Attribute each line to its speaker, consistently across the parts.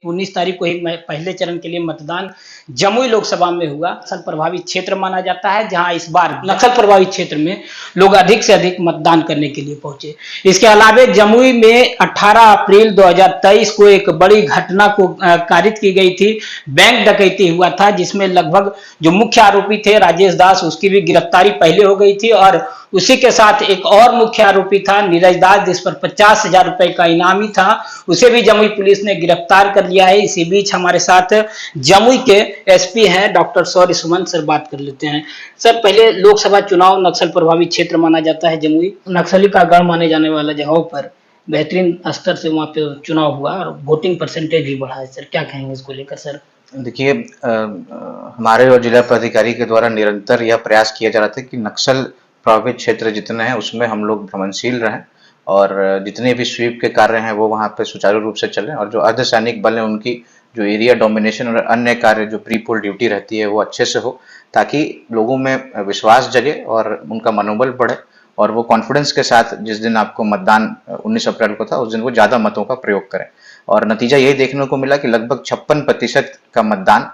Speaker 1: 19 तारीख को ही पहले चरण के लिए मतदान जमुई लोकसभा में हुआ। नक्सल प्रभावित क्षेत्र माना जाता है, जहां इस बार नक्सल प्रभावित क्षेत्र में लोग अधिक से अधिक मतदान करने के लिए पहुंचे। इसके अलावा जमुई में 18 अप्रैल 2023 को एक बड़ी घटना को कारित की गई थी। बैंक डकैती हुआ था, जिसमें लगभग जो मुख्य आरोपी थे राजेश दास, उसकी भी गिरफ्तारी पहले हो गई थी और उसी के साथ एक और मुख्य आरोपी था नीरज दास, जिस पर 50,000 रुपए का इनामी था। उसे भी जमुई पुलिस ने गिरफ्तार कर लिया है। इसी बीच हमारे साथ जमुई के एसपी हैं डॉक्टर सौर्य सुमन सर, बात कर लेते हैं। सर, पहले लोकसभा चुनाव नक्सल प्रभावित क्षेत्र माना जाता है जमुई, नक्सली का गढ़ माने जाने वाला जगहों पर बेहतरीन स्तर से वहां पे चुनाव हुआ और वोटिंग परसेंटेज भी बढ़ा है। सर, क्या कहेंगे इसको लेकर? सर
Speaker 2: देखिए, हमारे और जिला प्राधिकारी के द्वारा निरंतर यह प्रयास किया जा रहा था कि नक्सल प्रभावित क्षेत्र जितने हैं उसमें हम लोग भ्रमणशील रहें और जितने भी स्वीप के कार्य हैं वो वहाँ पे सुचारू रूप से चलें और जो अर्धसैनिक बल है उनकी जो एरिया डोमिनेशन और अन्य कार्य जो प्री पोल ड्यूटी रहती है वो अच्छे से हो, ताकि लोगों में विश्वास जगे और उनका मनोबल बढ़े और वो कॉन्फिडेंस के साथ जिस दिन आपको मतदान 19 अप्रैल को था उस दिन वो ज़्यादा मतों का प्रयोग करें। और नतीजा यही देखने को मिला कि लगभग 56% का मतदान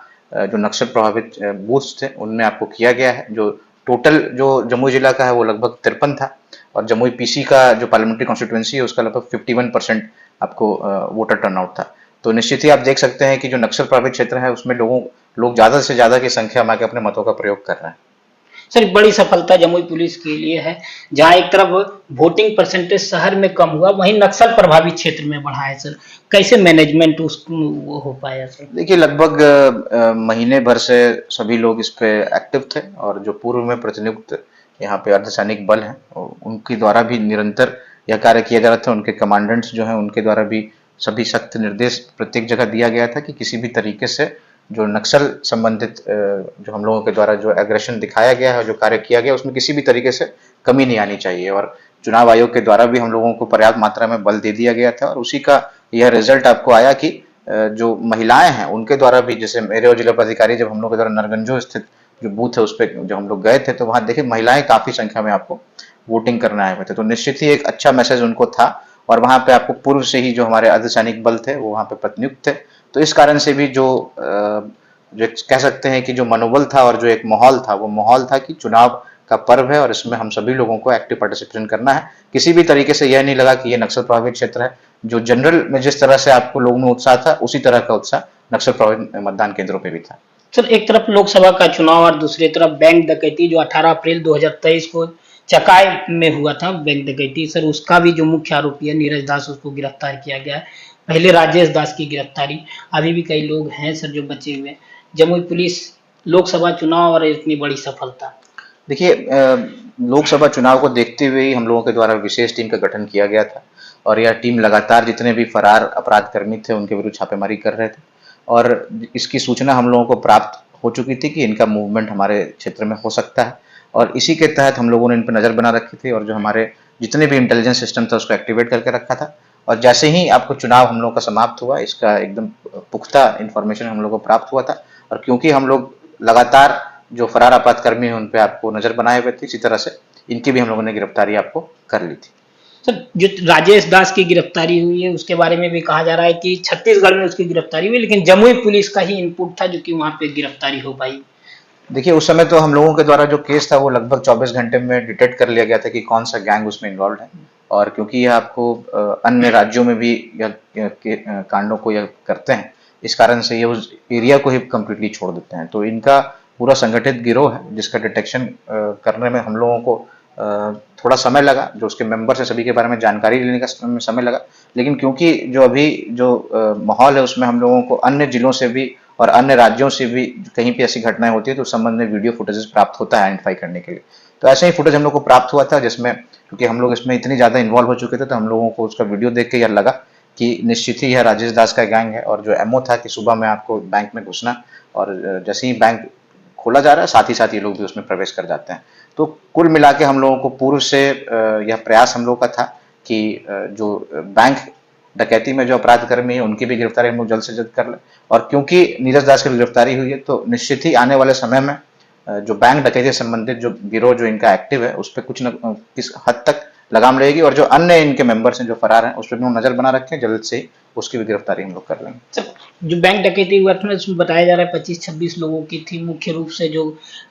Speaker 2: जो नक्सल प्रभावित बूथ्स थे उनमें आपको किया गया है। जो टोटल जो जमुई जिला का है वो लगभग 53 था और जमुई पीसी का जो पार्लियामेंट्री कॉन्स्टिट्यूएंसी है उसका लगभग 51% आपको वोटर टर्नआउट था। तो निश्चित ही आप देख सकते हैं कि जो नक्सल प्रभावित क्षेत्र है उसमें लोग ज़्यादा से ज़्यादा की संख्या में आके अपने मतों का प्रयोग कर रहे हैं।
Speaker 1: सर, बड़ी सफलता जमुई पुलिस के लिए है, जहां एक तरफ वोटिंग परसेंटेज शहर में कम हुआ, वहीं नक्सल प्रभावित क्षेत्र में बढ़ा है। सर, कैसे मैनेजमेंट वो हो पाया? सर
Speaker 2: देखिए, लगभग महीने भर से सभी लोग इस पे एक्टिव थे और जो पूर्व में प्रतिनियुक्त यहाँ पे अर्धसैनिक बल हैं उनके द्वारा भी निरंतर यह कार्य किया जा रहा था। उनके कमांडेंट्स जो हैं उनके द्वारा भी सभी सख्त निर्देश प्रत्येक जगह दिया गया था कि किसी भी तरीके से जो नक्सल संबंधित जो हम लोगों के द्वारा जो एग्रेशन दिखाया गया है, जो कार्य किया गया, उसमें किसी भी तरीके से कमी नहीं आनी चाहिए। और चुनाव आयोग के द्वारा भी हम लोगों को पर्याप्त मात्रा में बल दे दिया गया था और उसी का यह रिजल्ट आपको आया कि जो महिलाएं हैं उनके द्वारा भी, जैसे मेरे और जिला पदाधिकारी जब हम लोग के द्वारा नरगंजो स्थित जो बूथ है उस पर जब हम लोग गए थे तो वहां देखिए महिलाएं काफी संख्या में आपको वोटिंग करने आए हुए थे। तो निश्चित ही एक अच्छा मैसेज उनको था और वहां पे आपको पूर्व से ही जो हमारे अर्धसैनिक बल थे वो वहां पे प्रतिनियुक्त थे। तो इस कारण से भी जो कह सकते हैं कि जो मनोबल था और जो एक माहौल था वो माहौल था कि चुनाव का पर्व है और इसमें हम सभी लोगों को एक्टिव पार्टिसिपेशन करना है। किसी भी तरीके से यह नहीं लगा कि ये नक्सल प्रभावित क्षेत्र है। जो जनरल में जिस तरह से आपको लोगों में उत्साह था उसी तरह का उत्साह नक्सल प्रभावित मतदान केंद्रों पे भी था।
Speaker 1: सर, एक तरफ लोकसभा का चुनाव और दूसरी तरफ बैंक डकैती जो 18 अप्रैल 2023 को चकाई में हुआ था, बैंक डकैती, सर उसका भी जो मुख्य आरोपी है नीरज दास, उसको गिरफ्तार किया गया है। पहले राजेश दास की गिरफ्तारी, अभी भी कई लोग हैं सर जो बचे हुए। जमुई पुलिस लोकसभा चुनाव और इतनी बड़ी सफलता।
Speaker 2: देखिए, लोकसभा चुनाव को देखते हुए ही हम लोगों के द्वारा विशेष टीम का गठन किया गया था और यह टीम लगातार जितने भी फरार अपराध कर्मी थे उनके विरुद्ध छापेमारी कर रहे थे और इसकी सूचना हम लोगों को प्राप्त हो चुकी थी कि इनका मूवमेंट हमारे क्षेत्र में हो सकता है और इसी के तहत हम लोगों ने इन पर नज़र बना रखी थी और जो हमारे जितने भी इंटेलिजेंस सिस्टम था उसको एक्टिवेट करके रखा था। और जैसे ही आपको चुनाव हम लोग का समाप्त हुआ, इसका एकदम पुख्ता इन्फॉर्मेशन हम लोग को प्राप्त हुआ था और क्योंकि हम लोग लगातार जो फरार अपराध कर्मी हैं उन पे आपको नजर बनाए हुए थे, इसी तरह से इनकी भी हम लोगों ने गिरफ्तारी आपको कर ली थी।
Speaker 1: सर, जो राजेश दास की गिरफ्तारी हुई है उसके बारे में भी कहा जा रहा है कि छत्तीसगढ़ में उसकी गिरफ्तारी हुई, लेकिन जमुई पुलिस का ही इनपुट था जो कि वहां पे गिरफ्तारी हो पाई।
Speaker 2: देखिए, उस समय तो हम लोगों के द्वारा जो केस था वो लगभग 24 घंटे में डिटेक्ट कर लिया गया था कि कौन सा गैंग उसमें इन्वॉल्व है और क्योंकि यह आपको अन्य राज्यों में भी यह कांडों को यह करते हैं, इस कारण से ये उस एरिया को ही कम्प्लीटली छोड़ देते हैं। तो इनका पूरा संगठित गिरोह है जिसका डिटेक्शन करने में हम लोगों को थोड़ा समय लगा, जो उसके मेंबर्स है सभी के बारे में जानकारी लेने का समय लगा, लेकिन क्योंकि जो अभी जो माहौल है उसमें हम लोगों को अन्य जिलों से भी और अन्य राज्यों से भी कहीं पे ऐसी घटनाएं होती है तो उस संबंध में वीडियो फुटेजेस प्राप्त होता है आइडेंटिफाई करने के लिए। तो ऐसे ही फुटेज हम लोग को प्राप्त हुआ था जिसमें क्योंकि हम लोग इसमें इतनी ज़्यादा इन्वॉल्व हो चुके थे तो हम लोगों को उसका वीडियो देख के यह लगा कि निश्चित ही यह राजेश दास का गैंग है और जो एमओ था कि सुबह में आपको बैंक में घुसना और जैसे ही बैंक खोला जा रहा है साथ ही साथ ये लोग भी उसमें प्रवेश कर जाते हैं। तो कुल मिला के हम लोगों को पूर्व से यह प्रयास हम लोगों का था कि जो बैंक डकैती में जो अपराध कर्मी है उनकी भी गिरफ्तारी हम लोग जल्द से जल्द कर लें और क्योंकि नीरज दास की गिरफ्तारी हुई है तो निश्चित ही आने वाले समय में जो बैंक डकैती से संबंधित जो गिरोह जो इनका एक्टिव है उस पर कुछ न किस हद तक लगाम रहेगी और जो अन्य इनके मेंबर्स हैं जो फरार हैं उस पर भी हम नजर बना रखें, जल्द से उसकी भी गिरफ्तारी हम लोग कर लेंगे।
Speaker 1: सर, जो बैंक डकैती हुआ था उसमें बताया जा रहा है 25-26 लोगों की थी मुख्य रूप से जो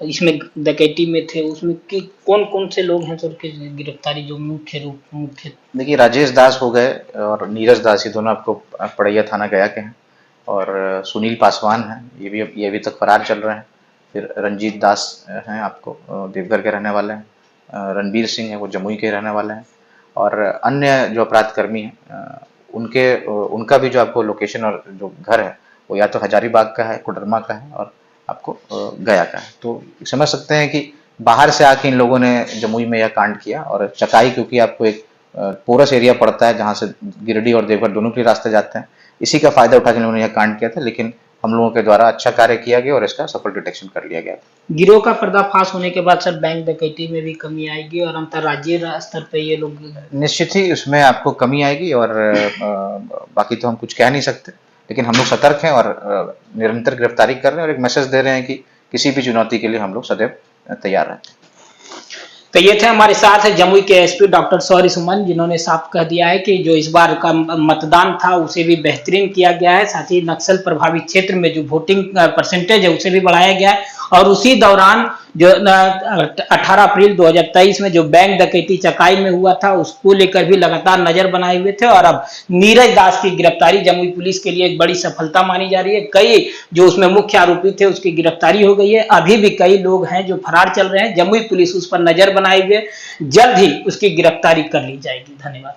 Speaker 1: इसमें डकैती में थे, उसमें कौन कौन से लोग हैं सर की गिरफ्तारी जो मुख्य।
Speaker 2: देखिए, राजेश दास हो गए और नीरज दास, ये दोनों आपको पड़ैया थाना गया के हैं, और सुनील पासवान हैं, ये अभी तक फरार चल रहे हैं। फिर रंजीत दास हैं, आपको देवघर के रहने वाले हैं। रणबीर सिंह है, वो जमुई के रहने वाले हैं। और अन्य जो अपराध कर्मी हैं उनका भी जो आपको लोकेशन और जो घर है वो या तो हजारीबाग का है, कोडरमा का है, और आपको गया का है। तो समझ सकते हैं कि बाहर से आके इन लोगों ने जमुई में यह कांड किया। और चकाई, क्योंकि आपको एक पोरस एरिया पड़ता है जहाँ से गिरिडीह और देवघर दोनों के रास्ते जाते हैं, इसी का फायदा उठा के इन्होंने यह कांड किया था। लेकिन हम लोगों के द्वारा अच्छा कार्य किया गया और इसका सफल डिटेक्शन कर लिया गया।
Speaker 1: गिरोह का पर्दाफाश होने के बाद सर बैंक डकैती में भी कमी आएगी और अंतर्राज्यीय स्तर पे ये लोग
Speaker 2: निश्चित ही उसमें आपको कमी आएगी। और बाकी तो हम कुछ कह नहीं सकते, लेकिन हम लोग सतर्क हैं और निरंतर गिरफ्तारी कर रहे हैं और एक मैसेज दे रहे हैं कि किसी भी चुनौती के लिए हम लोग सदैव तैयार हैं।
Speaker 1: तो ये थे हमारे साथ जमुई के एसपी डॉक्टर सौरी सुमन, जिन्होंने साफ कह दिया है कि जो इस बार का मतदान था उसे भी बेहतरीन किया गया है, साथ ही नक्सल प्रभावित क्षेत्र में जो वोटिंग परसेंटेज है उसे भी बढ़ाया गया है। और उसी दौरान जो 18 अप्रैल 2023 में जो बैंक डकैती चकाई में हुआ था उसको लेकर भी लगातार नजर बनाए हुए थे। और अब नीरज दास की गिरफ्तारी जमुई पुलिस के लिए एक बड़ी सफलता मानी जा रही है। कई जो उसमें मुख्य आरोपी थे उसकी गिरफ्तारी हो गई है। अभी भी कई लोग हैं जो फरार चल रहे हैं, जमुई पुलिस उस पर नजर बनाए हुए जल्द ही उसकी गिरफ्तारी कर ली जाएगी। धन्यवाद।